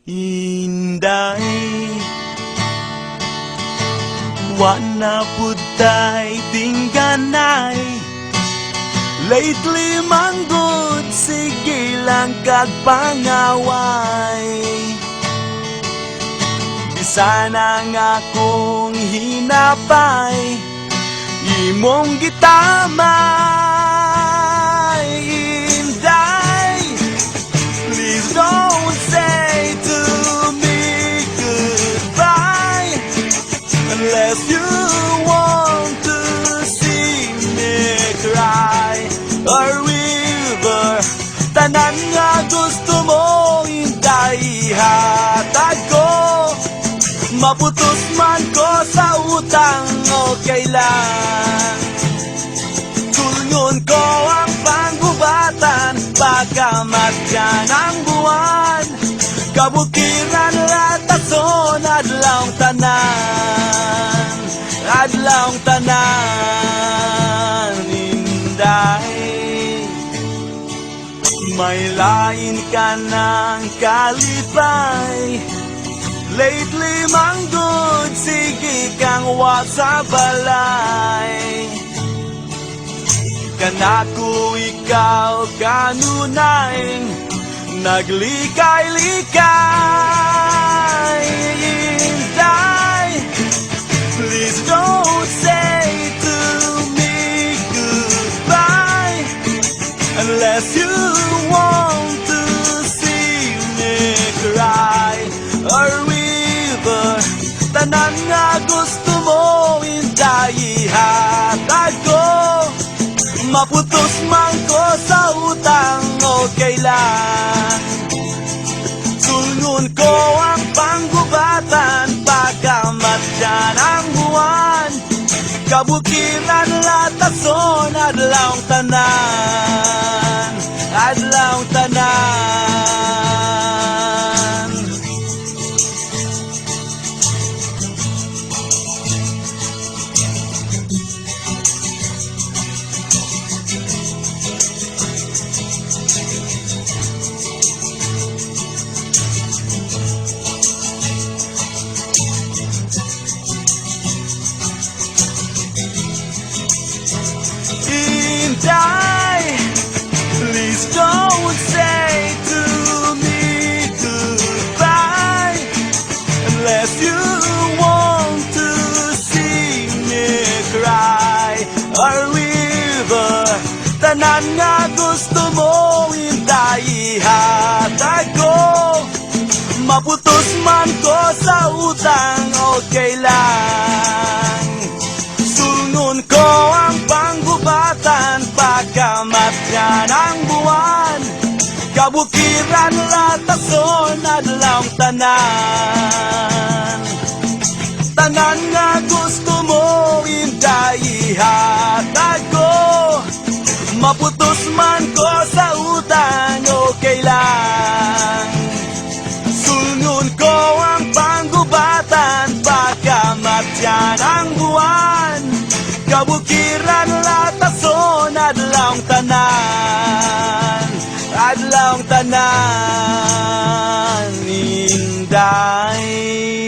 Inday, wana putay tingganay. Lately manggod, sige lang kag pangaway. Bisan ang akong hinapay, imong gitamay. Inday, please don't say to me goodbye unless you want to see me cry. A river, tanan nga gusto mo, Inday, ihatag ko. Maputos man ko sa utang, okay lang. Tulngon ko ang panggubatan, pagkamatyan ang buwan. Kabukiran ratason, adlawng tanan, adlawng tanan. Inday, may lain ka ng kalipay. Lately manggod, sige kang wa sa balay. Kanako ikaw kanunay, naglikay-likay. Inday, please don't say to me goodbye unless you want to see me cry. A river, tanan nga gusto mo, Inday, ihatag ko. Maputos man ko sa utang, okay lang. Sulngon ko ang panggubatan, pagkamatyan ang buwan. Kabukiran latason, adlawng tanan, adlawng tanan. Inday, please don't say to me goodbye unless you want to see me cry. A river, tanan nga gusto mo, Inday, ihatag ko. Maputos man ko sa utang, okay lang. Sulngon ko ang panggubatan, pagkamatyan ang buwan. Kabukiran latason, adlawng tanan. Tanan nga gusto mo, Inday, ihatag ko. Maputos man ko sa utang, okay lang. Sulngon ko ang panggubatan, pagkamatyan ang buwan. Kabukiran latason, adlawng tanan, adlawng tanan. Inday.